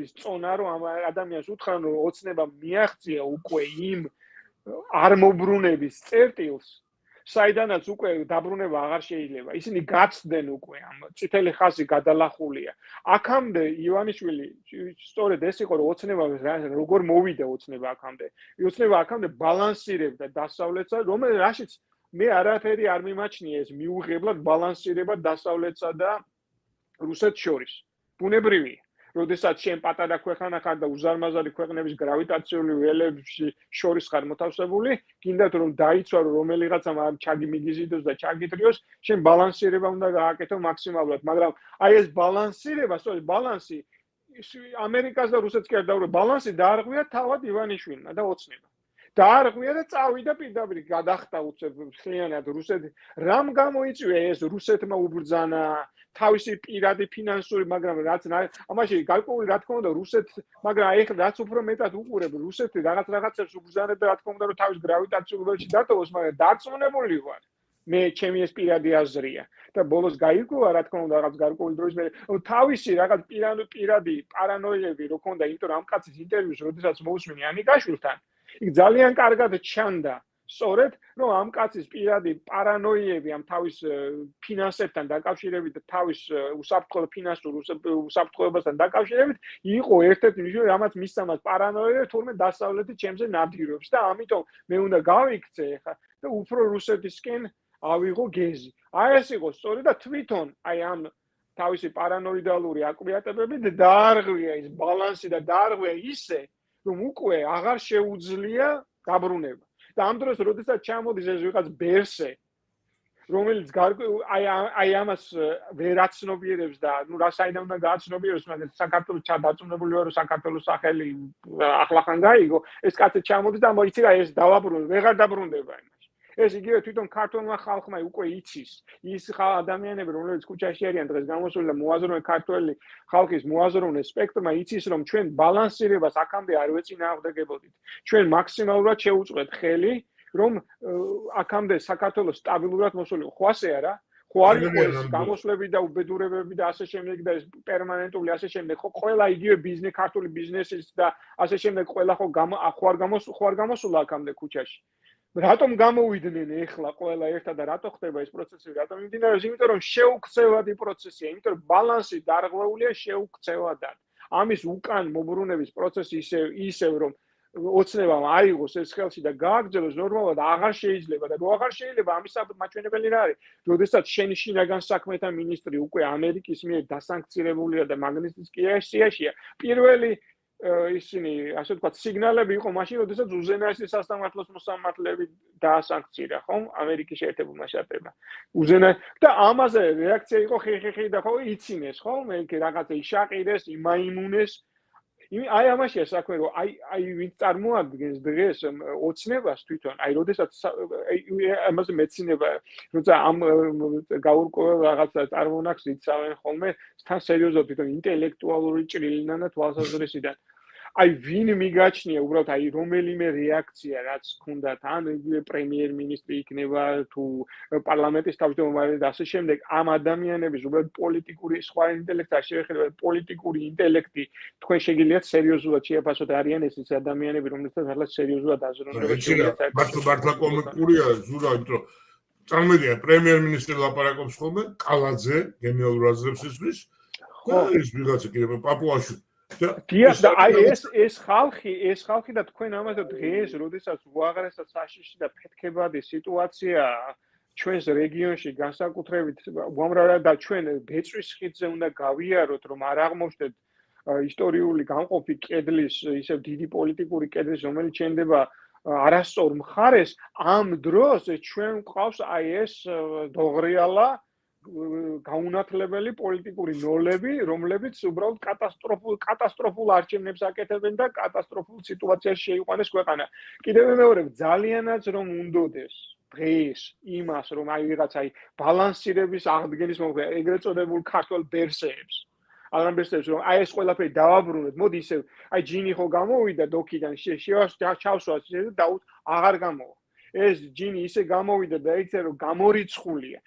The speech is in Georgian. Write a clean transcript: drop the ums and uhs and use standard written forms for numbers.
ის წონა რომ ამ ადამიანს უთხრან რომ ოცნება მიაღწია უკვე იმ არ მოbrunების წერტილს საიდანაც უკვე დაბრუნება აღარ შეიძლება ისინი გაცდნენ უკვე ამ წითელი ხაზი გადალახულია აქამდე ივანიშვილი სწორედ ეს იყო რომ ოცნება როგორ მოვიდა ოცნება აქამდე ბალანსირებდა დასავლეთსა რაშიც მე არაფერი არ მიმაჩნია ეს მიუღებლად ბალანსირება დასავლეთსა და რუსეთს შორის ბუნებრივია როდესაც შენ პატარა ქვეყანა ხარ და უზარმაზარი ქვეყნების გრავიტაციული ველებში შორის ხარ მოთავსებული, გინდათ რომ დაიცვარო რომელიღაცამ ამ ჩაგიმიგიზიდოს და ჩაგიტრიოს, შენ ბალანსირება უნდა გააკეთო მაქსიმალურად, მაგრამ აი ეს ბალანსირება, სწორედ ბალანსი ამერიკას და რუსეთს კი არ დაურევს, ბალანსი დაარღვია თავად ივანიშვილმა და ოცნებამ. დაარღვია და წავიდა პირდაპირ გადახტა უცებ ხლიანად რუსეთი. რამ გამოიწვია ეს რუსეთმა უბრძანა თავისი პირადი ფინანსური, მაგრამ რაც ამაში გარკვეული რა თქმა უნდა რუსეთს, მაგრამ აი ხა რაც უფრო მეტად უყურებ რუსეთი რაღაცებს უბრძანებდა რა თქმა უნდა რომ თავის გრავიტაციულ ველში დატოვოს, მაგრამ დარწმუნებული ვარ. მე ჩემი ეს პირადი აზრია და ბოლოს გაიგოა რა თქმა უნდა რაღაც გარკვეული დროის მერე თავისი რაღაც პირადი პარანოიები რო ქონდა, იმიტომ რომ ამ კაცის ინტერვიუს როდესაც მოусმინე ანიკაშვილთან, იქ ძალიან კარგად ჩანდა სწორედ რომ ამ კაცის პირადი პარანოიები ამ თავის ფინანსებთან დაკავშირებით და თავის უსაფრთხო ფინანსურ უსაფრთხოებასთან დაკავშირებით იყო ერთ-ერთი ნიშანი რამაც მისცემს პარანოია თურმე დასავლეთი ჩემზე ნადირობს და ამიტომ მე უნდა გავიქცე ხა და უფრო რუსეთისკენ ავიღო გეზი. აი ეს იყო სწორედ და თვითონ აი ამ თავისი პარანოიდალური აკვიატებებით დაარღვია ის ბალანსი და დაარღვია ისე რომ უკვე აღარ შეუძლია დაბრუნება. და ამ დროს როდესაც ჩამოდის ეს ვიღაც ბერსე რომელიც აი ამას ვერ აცნობიერებს და ნუ რა საიდან უნდა გააცნობიეროს მაგრამ საქართველოს დაწუნებული ვარო საქართველოს სახელი ახლახან გაიგო ეს კაცი ჩამოდის და მოიცი რა ეს დავაბრუნე ვეღარ დაბრუნდება იმაში ეს იგივე თვითონ ქართულმა ხალხმა უკვე იცის ის ადამიანები რომლებიც ქუჩაში არიან დღეს გამოსული და მოაზროვნე ქართველი ხალხის მოაზროვნე სპექტრმა იცის რომ ჩვენ ბალანსირებას აქამდე არ ვეწინააღმდეგებოდით ჩვენ მაქსიმალურად შევუწყვეთ ხელი რომ აქამდე საქართველოს სტაბილურად მოსულიყო ხო ასე არა ხო არ იყო ეს გამოსვლები და უბედურებები და ასე შემდეგ და ეს პერმანენტული ასე შემდეგ ხო ყველა იგივე ბიზნესი ქართული ბიზნესის და ასე შემდეგ ყველა ხო არ გამოსულა აქამდე ქუჩაში რატომ გამოვიდნენ ეხლა ყველა ერთად და რატო ხდება ეს პროცესი რატომ მიმდინარეობს იმიტომ რომ შეუქცევადი პროცესია იმიტომ რომ ბალანსი დარღვეულია შეუქცევადად ამის უკან მოbrunების პროცესი ისევ რომ ოცნებამ აიღოს ეს ხელში და გააგრძელოს ნორმალურად აღარ შეიძლება და რო აღარ შეიძლება ამის მაჩვენებელი რა არის როდესაც შენი შინაგან საქმეთა მინისტრი უკვე ამერიკის მიერ დასანქცირებულია და მაგნიტსკიაშია პირველი ისინი ასე ვთქვათ სიგნალები იყო მაშინ როდესაც უზენაესი სასამართლოს მოსამართლეები დაასანქცირა ხომ ამერიკის შეერთებულმა შტატებმა და ამაზე რეაქცია იყო ხეხი და ხო იცინეს ხო მე რაღაცა იშაყირეს იმაიმუნეს აი ამაშია საქმე რომ აი ვინც წარმოადგენს დღეს ოცნებას თვითონ აი როდესაც ამაზე მეცინება როცა ამ გაურკვეველ რაღაცა წარმონახს იცავენ ხოლმე თან სერიოზულად თვითონ ინტელექტუალური ჭრილიდან და თვალსაზრისიდან აი ვინ მიგაჩნია უბრალოდ აი რომელიმე რეაქცია რაც ჰქონდათ ან პრემიერ-მინისტრი იქნება თუ პარლამენტის თავმჯდომარე და ასე შემდეგ ამ ადამიანების უბრალოდ პოლიტიკური სხვა ინტელექტი არ შეეხება პოლიტიკური ინტელექტი თქვენ შეგიძლიათ სერიოზულად შეაფასოთ არიან ეს ადამიანები რომლებსაც ახლა სერიოზულად აზროვნებენ მართლა კომიკურია ზურა იმიტომ რომ წარმოვიდგინე პრემიერ-მინისტრი ლაპარაკობს ხოლმე კალაძე გენერალურ აზრებს ისმის ხო ის ვიღაცა კიდე პაპუაშვილი და აი ეს ხალხი და თქვენ ამაზე დღეს როდესაც უაღრესად საშიში და ფეთქებადი სიტუაცია ჩვენს რეგიონში განსაკუთრებით უამრავად და ჩვენ ბეწვის ხიდზე უნდა გავიაროთ რომ არ აღმოჩნდეთ ისტორიული განყოფი კედლის ისევ დიდი პოლიტიკური კედლის რომელიც შენდება არასწორ მხარეს ამ დროს ჩვენ გვყავს აი ეს დოღრიალა გაუნათლებელი პოლიტიკური ნოლები, რომლებიც უბრალოდ კატასტროფულ არჩევნებს აკეთებენ და კატასტროფულ სიტუაციაში შეიყვანეს ქვეყანა. კიდევ მეორე ძალიანაც რომ უნდოდეს დღეს იმას რომ აი ვიღაცა ბალანსირების აღდგენის მომხრე ეგრეთ წოდებულ ქართულ ბერსეებს. ამ ბერსეებს რომ აი ეს ყველაფერი დავაბრუნოთ, მოდი ისე აი ჯინი ხო გამოვიდა დოქიდან ჩავსვას და აღარ გამოვა. ეს ჯინი ისე გამოვიდა და იცი რომ გამორიცხულია.